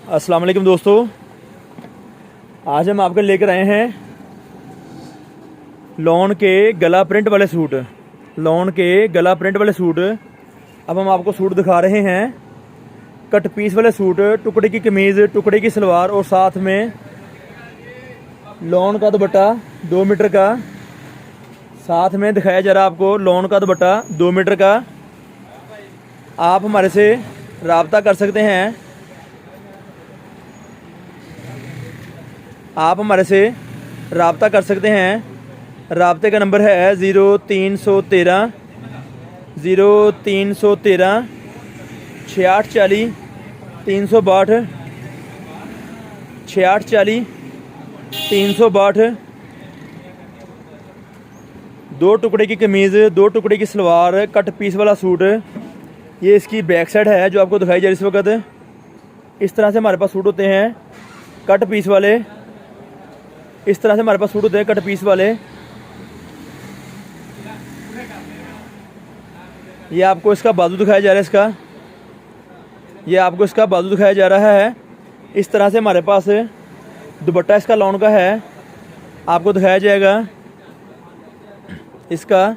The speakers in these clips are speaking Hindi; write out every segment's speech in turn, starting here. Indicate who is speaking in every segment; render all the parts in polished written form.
Speaker 1: अस्सलाम वालेकुम दोस्तों, आज हम आपके लेकर आए हैं लॉन के गला प्रिंट वाले सूट। लॉन के गला प्रिंट वाले सूट अब हम आपको सूट दिखा रहे हैं। कट पीस वाले सूट, टुकड़े की कमीज़, टुकड़े की सलवार और साथ में लॉन का दुपट्टा 2 मीटर का। साथ में दिखाया जा रहा है आपको लॉन का दुपट्टा 2 मीटर का। आप हमारे से रब्ता कर सकते हैं। आप हमारे से रब्ता कर सकते हैं। रब्ते का नंबर है 0313 6840 362 6840 362। 2 टुकड़े की कमीज़, 2 टुकड़े की सलवार, कट पीस वाला सूट। ये इसकी बैक साइड है जो आपको दिखाई जा रही है इस वक्त। इस तरह से हमारे पास सूट होते हैं कट पीस वाले। इस तरह से हमारे पास सूट होते हैं कट पीस वाले। ये आपको इसका बाजू दिखाया जा रहा है। ये आपको इसका बाजू दिखाया जा रहा है। इस तरह से हमारे पास दुपट्टा इसका लॉन का है, आपको दिखाया जाएगा। इसका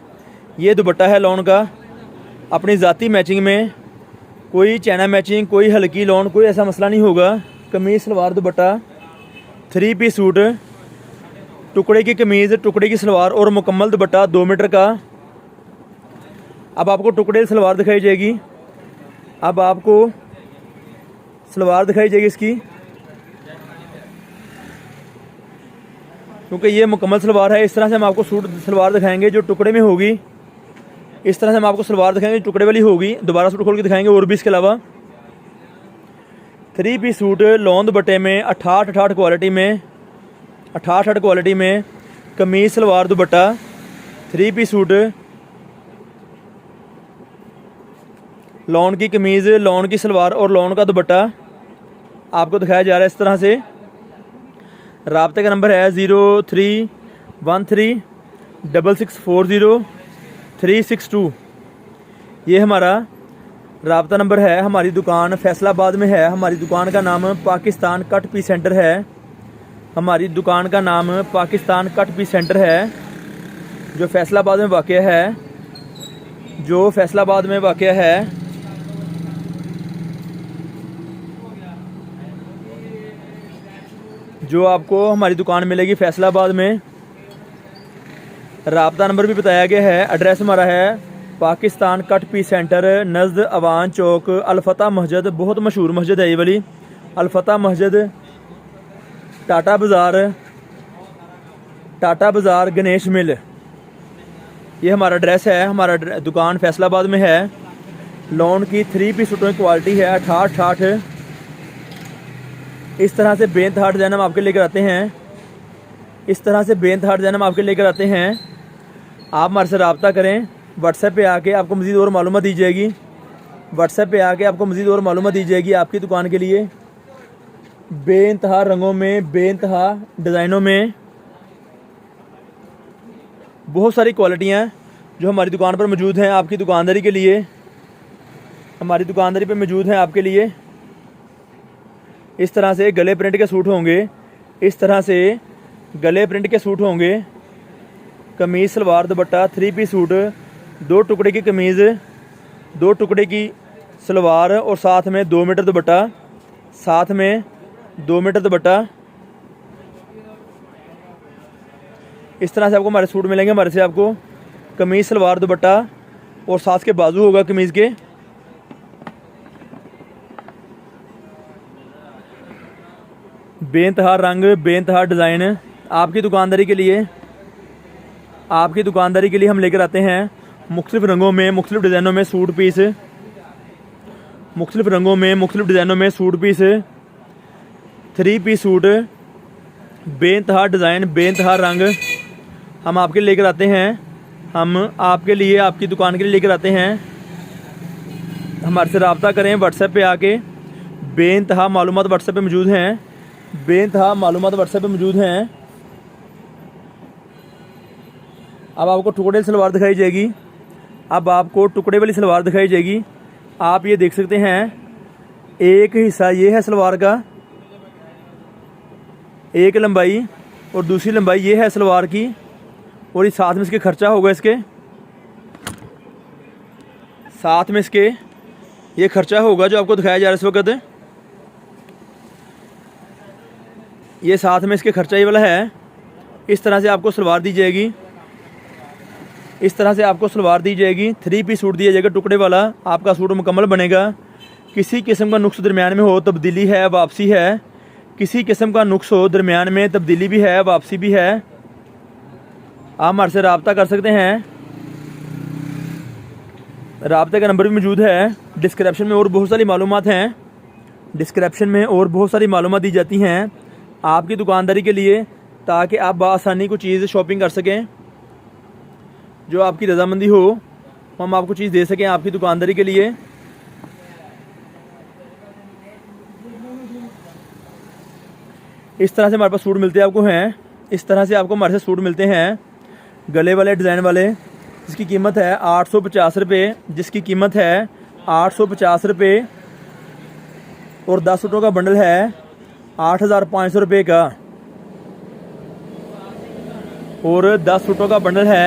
Speaker 1: ये दुपट्टा है लॉन का। अपनी ज़ाती मैचिंग में कोई चाइना मैचिंग, कोई हल्की लॉन, कोई ऐसा मसला नहीं होगा। कमीज़, सलवार, दुपट्टा 3 पीस सूट, टुकड़े की कमीज़, टुकड़े की सलवार और मुकम्मल दुपट्टा 2 मीटर का। अब आपको टुकड़े सलवार दिखाई जाएगी। अब आपको सलवार दिखाई जाएगी इसकी, क्योंकि ये मुकम्मल सलवार है। इस तरह से हम आपको सूट सलवार दिखाएंगे जो टुकड़े में होगी। इस तरह से हम आपको सलवार दिखाएंगे टुकड़े वाली होगी। दोबारा सूट खोल के दिखाएंगे और भी इसके अलावा। 3 पीस सूट लॉन दुपट्टे में 68 क्वालिटी में, 68 क्वालिटी में kameez, salwar, dupatta 3 piece suit. Lawn की कमीज़, लॉन की सलवार और लॉन का दुपट्टा आपको दिखाया जा रहा है इस तरह से। राब्ते का नंबर है 0313 6640 362। ये हमारा राब्ता नंबर है। हमारी दुकान फैसलाबाद में है। हमारी दुकान का नाम पाकिस्तान कट पीस सेंटर है। हमारी दुकान का नाम पाकिस्तान कट पीस सेंटर है जो फैसलाबाद में वाक़या है। जो फैसलाबाद में वाक़या है। जो आपको हमारी दुकान मिलेगी फैसलाबाद में। राब्ता नंबर भी बताया गया है। एड्रेस हमारा है पाकिस्तान कट पीस सेंटर, नज़द अवान चौक, अलफता मस्जिद। बहुत मशहूर मस्जिद है ये वाली, अलफता मस्जिद, टाटा बाज़ार, गणेश मिल। ये हमारा एड्रेस है। हमारा दुकान फैसलाबाद में है। लॉन की 3 पीस सूटों की क्वालिटी है 68। इस तरह से बेनतहा डिज़ाइन हम आपके लेकर आते हैं। इस तरह से बेनतहा डिज़ाइन हम आपके लेकर आते हैं। आप हमारे से रब्ता करें। व्हाट्सएप पे आके आपको मज़ीद और मालूमात दी जाएगी। व्हाट्सएप पे आके आपको मज़ीद और मालूमात दी जाएगी आपकी दुकान के लिए। बेनतहा रंगों में, बेनतहा डिज़ाइनों में बहुत सारी क्वालिटियाँ जो हमारी दुकान पर मौजूद हैं आपकी दुकानदारी के लिए। हमारी दुकानदारी पे मौजूद हैं आपके लिए। इस तरह से गले प्रिंट के सूट होंगे। इस तरह से गले प्रिंट के सूट होंगे। कमीज़, सलवार, दुपट्टा 3 पीस सूट, 2 टुकड़े की कमीज़, 2 टुकड़े की सलवार और साथ में 2 मीटर दुपट्टा। साथ में 2 मीटर दुपट्टा। इस तरह से आपको हमारे सूट मिलेंगे। हमारे से आपको कमीज़, सलवार, दुपट्टा और साथ के बाजू होगा कमीज़ के। बेनतहा रंग, बेनतहा डिज़ाइन आपकी दुकानदारी के लिए। आपकी दुकानदारी के लिए हम लेकर आते हैं मुख्तलिफ़ रंगों में, मुख्तलिफ़ डिज़ाइनों में सूट पीस। मुख्तलिफ़ रंगों में, मुख्तलिफ़ डिज़ाइनों में सूट पीस। 3 पीस सूट, बेनतहा डिज़ाइन, बेनतहा रंग हम आपके लेकर आते हैं। हम आपके लिए, आपकी दुकान के लिए लेकर आते हैं। हमारे से रब्ता करें व्हाट्सएप पे आके। बेनतहा मालूमात व्हाट्सएप पे मौजूद हैं। बेनतहा मालूमात व्हाट्सएप पे मौजूद हैं। अब आपको टुकड़े सलवार दिखाई जाएगी। अब आपको टुकड़े वाली सलवार दिखाई जाएगी। आप ये देख सकते हैं, एक हिस्सा ये है सलवार का एक लंबाई और दूसरी लंबाई ये है सलवार की, और ये साथ में इसके खर्चा होगा, इसके साथ में इसके ये खर्चा होगा जो आपको दिखाया जा रहा है इस वक्त। ये साथ में इसके खर्चा ये वाला है। इस तरह से आपको सलवार दी जाएगी, इस तरह से आपको सलवार दी जाएगी। 3 पीस सूट दिया जाएगा टुकड़े वाला, आपका सूट मुकम्मल बनेगा। किसी किस्म का नुक्स दरमियान में हो, तब्दीली है, वापसी है, किसी किस्म का नुक्स हो दरमियान में, तब्दीली भी है, वापसी भी है, आप हमारे से रब्ता कर सकते हैं। रब्ते का नंबर भी मौजूद है। डिस्क्रिप्शन में और बहुत सारी मालूमात हैं, डिस्क्रिप्शन में और बहुत सारी मालूमात दी जाती हैं आपकी दुकानदारी के लिए, ताकि आप बआसानी को चीज़ शॉपिंग कर सकें। जो आपकी रजामंदी हो हम आपको चीज़ दे सकें आपकी दुकानदारी के लिए। इस तरह से हमारे पास सूट मिलते हैं आपको हैं, इस तरह से आपको हमारे से सूट मिलते हैं गले वाले, डिज़ाइन वाले, जिसकी कीमत है 850 रुपये, जिसकी कीमत है 850 रुपये, और 10 सूटों का बंडल है 8500 रुपये का, और 10 सूटों का बंडल है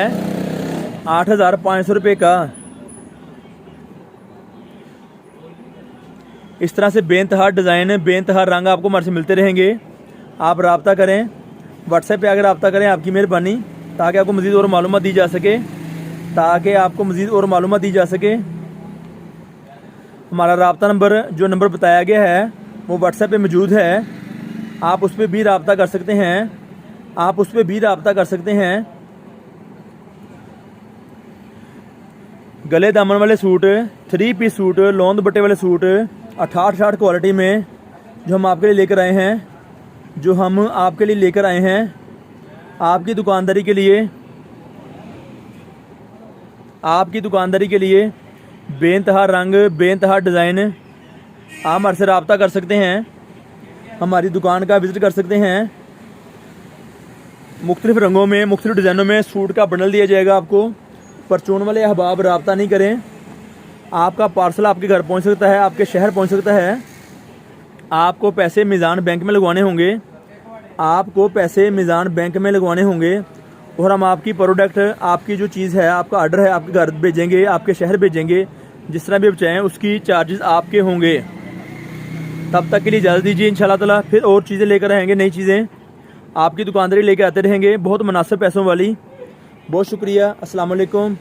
Speaker 1: 8500 रुपये का। इस तरह से बेनतहा डिज़ाइन, बेनतहा रंग आपको हमारे से मिलते रहेंगे। आप रब्ता करें, व्हाट्सएप पे आकर रब्ता करें, आपकी मेहरबानी, ताकि आपको मज़ीद और मालूमात दी जा सके, ताकि आपको मज़ीद और मालूमात दी जा सके। हमारा रब्ता नंबर जो नंबर बताया गया है वो व्हाट्सएप पे मौजूद है, आप उस पर भी रब्ता कर सकते हैं, आप उस पर भी रब्ता कर सकते हैं। गले दामन वाले सूट, 3 पीस सूट, लौन दुपट्टे वाले सूट 68 क्वालिटी में जो हम आपके लिए लेकर आए हैं, जो हम आपके लिए लेकर आए हैं आपकी दुकानदारी के लिए, आपकी दुकानदारी के लिए। बेनतहा रंग, बेनतहा डिज़ाइन, आप हमारे से रब्ता कर सकते हैं, हमारी दुकान का विज़िट कर सकते हैं। मुख्तलिफ़ रंगों में, मुख्तलिफ़ डिज़ाइनों में सूट का बंडल दिया जाएगा आपको। परचून वाले अहबाब रब्ता नहीं करें, आपका पार्सल आपके घर पहुंच सकता है, आपके शहर पहुंच सकता है। आपको पैसे मीज़ान बैंक में लगवाने होंगे, आपको पैसे मीज़ान बैंक में लगवाने होंगे, और हम आपकी प्रोडक्ट, आपकी जो चीज़ है, आपका ऑर्डर है, आपके घर भेजेंगे, आपके शहर भेजेंगे, जिस तरह भी आप चाहें उसकी चार्जेस आपके होंगे। तब तक के लिए इजाज़त दीजिए, इंशाल्लाह ताला फिर और चीज़ें लेकर आएंगे, नई चीज़ें आपकी दुकानदारी लेकर आते रहेंगे, बहुत मुनासिब पैसों वाली। बहुत शुक्रिया, अस्सलाम वालेकुम।